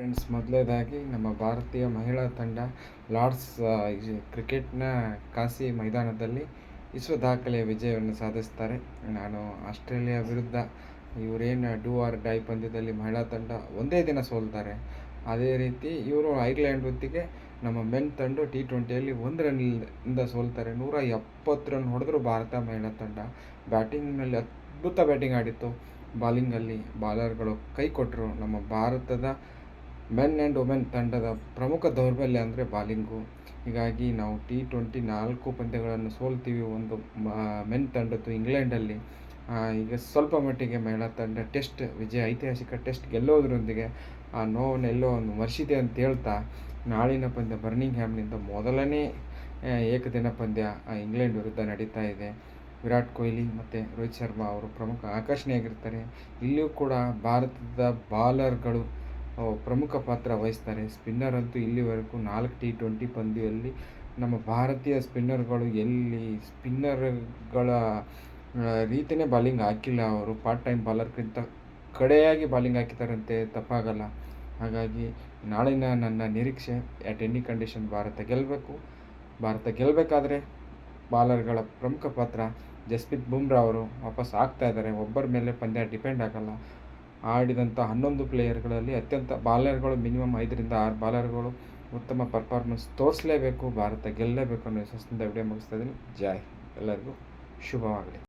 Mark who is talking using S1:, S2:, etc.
S1: Friends, ಮೊದಲನೇದಾಗಿ ನಮ್ಮ ಭಾರತೀಯ ಮಹಿಳಾ ತಂಡ ಲಾರ್ಡ್ಸ್ ಕ್ರಿಕೆಟ್ನ ಕಾಸಿ ಮೈದಾನದಲ್ಲಿ ವಿಶ್ವ ದಾಖಲೆಯ ವಿಜಯವನ್ನು ಸಾಧಿಸ್ತಾರೆ. ನಾನು ಆಸ್ಟ್ರೇಲಿಯಾ ವಿರುದ್ಧ ಇವರೇನು ಡೂ ಆರ್ ಡೈ ಪಂದ್ಯದಲ್ಲಿ ಮಹಿಳಾ ತಂಡ ಒಂದೇ ದಿನ ಸೋಲ್ತಾರೆ. ಅದೇ ರೀತಿ ಇವರು ಐರ್ಲೆಂಡ್ ಹೊತ್ತಿಗೆ ನಮ್ಮ ಮೆನ್ ತಂಡ T20ಯಲ್ಲಿ 1 ರನ್ನಿಂದ ಸೋಲ್ತಾರೆ. 170 ರನ್ ಹೊಡೆದ್ರು ಭಾರತ ಮಹಿಳಾ ತಂಡ. ಬ್ಯಾಟಿಂಗ್ನಲ್ಲಿ ಅದ್ಭುತ ಬ್ಯಾಟಿಂಗ್ ಆಡಿತ್ತು. ಬಾಲಿಂಗಲ್ಲಿ ಬಾಲರ್ಗಳು ಕೈ ಕೊಟ್ಟರು. ನಮ್ಮ ಭಾರತದ ಮೆನ್ ಆ್ಯಂಡ್ ವುಮೆನ್ ತಂಡದ ಪ್ರಮುಖ ದೌರ್ಬಲ್ಯ ಅಂದರೆ ಬಾಲಿಂಗು. ಹೀಗಾಗಿ ನಾವು T20 4 ಪಂದ್ಯಗಳನ್ನು ಸೋಲ್ತೀವಿ. ಒಂದು ಮೆನ್ ತಂಡದ್ದು ಇಂಗ್ಲೆಂಡಲ್ಲಿ. ಈಗ ಸ್ವಲ್ಪ ಮಟ್ಟಿಗೆ ಮಹಿಳಾ ತಂಡ ಟೆಸ್ಟ್ ವಿಜಯ, ಐತಿಹಾಸಿಕ ಟೆಸ್ಟ್ ಗೆಲ್ಲೋದ್ರೊಂದಿಗೆ ಆ ನೋವನ್ನೆಲ್ಲೋ ಒಂದು ಮರೆಸಿದೆ ಅಂತ ಹೇಳ್ತಾ, ನಾಳಿನ ಪಂದ್ಯ ಬರ್ಮಿಂಗ್ಹ್ಯಾಮ್ನಿಂದ ಮೊದಲನೇ ಏಕದಿನ ಪಂದ್ಯ ಇಂಗ್ಲೆಂಡ್ ವಿರುದ್ಧ ನಡೀತಾ ಇದೆ. ವಿರಾಟ್ ಕೊಹ್ಲಿ ಮತ್ತು ರೋಹಿತ್ ಶರ್ಮಾ ಅವರು ಪ್ರಮುಖ ಆಕರ್ಷಣೆಯಾಗಿರ್ತಾರೆ. ಇಲ್ಲಿಯೂ ಕೂಡ ಭಾರತದ ಬಾಲರ್ಗಳು ಪ್ರಮುಖ ಪಾತ್ರ ವಹಿಸ್ತಾರೆ. ಸ್ಪಿನ್ನರ್ ಅಂತೂ ಇಲ್ಲಿವರೆಗೂ 4 T20 ಪಂದ್ಯದಲ್ಲಿ ನಮ್ಮ ಭಾರತೀಯ ಸ್ಪಿನ್ನರ್ಗಳು ಸ್ಪಿನ್ನರ್ಗಳ ರೀತಿಯೇ ಬಾಲಿಂಗ್ ಹಾಕಿಲ್ಲ. ಅವರು ಪಾರ್ಟ್ ಟೈಮ್ ಬಾಲರ್ಗಿಂತ ಕಡೆಯಾಗಿ ಬಾಲಿಂಗ್ ಹಾಕಿದ್ದಾರಂತೆ ತಪ್ಪಾಗಲ್ಲ. ಹಾಗಾಗಿ ನಾಳಿನ ನನ್ನ ನಿರೀಕ್ಷೆ ಅಟ್ ಎನಿ ಕಂಡೀಷನ್ ಭಾರತ ಗೆಲ್ಲಬೇಕು. ಭಾರತ ಗೆಲ್ಲಬೇಕಾದ್ರೆ ಬಾಲರ್ಗಳ ಪ್ರಮುಖ ಪಾತ್ರ. ಜಸ್ಪ್ರೀತ್ ಬುಮ್ರಾ ಅವರು ವಾಪಸ್ ಆಗ್ತಾ ಇದ್ದಾರೆ. ಒಬ್ಬರ ಮೇಲೆ ಪಂದ್ಯ ಡಿಪೆಂಡ್ ಆಗಲ್ಲ. ಆಡಿದಂಥ 11 ಪ್ಲೇಯರ್ಗಳಲ್ಲಿ ಬಾಲರ್ಗಳು ಮಿನಿಮಮ್ 5ರಿಂದ 6 ಬಾಲರ್ಗಳು ಉತ್ತಮ ಪರ್ಫಾರ್ಮೆನ್ಸ್ ತೋರಿಸಲೇಬೇಕು. ಭಾರತ ಗೆಲ್ಲಲೇಬೇಕು ಅನ್ನೋ ವಿಶ್ವಾಸದಿಂದ ವಿಡಿಯೋ ಮುಗಿಸ್ತಾ ಇದ್ದೀನಿ. ಜೈ, ಎಲ್ಲರಿಗೂ ಶುಭವಾಗಲಿ.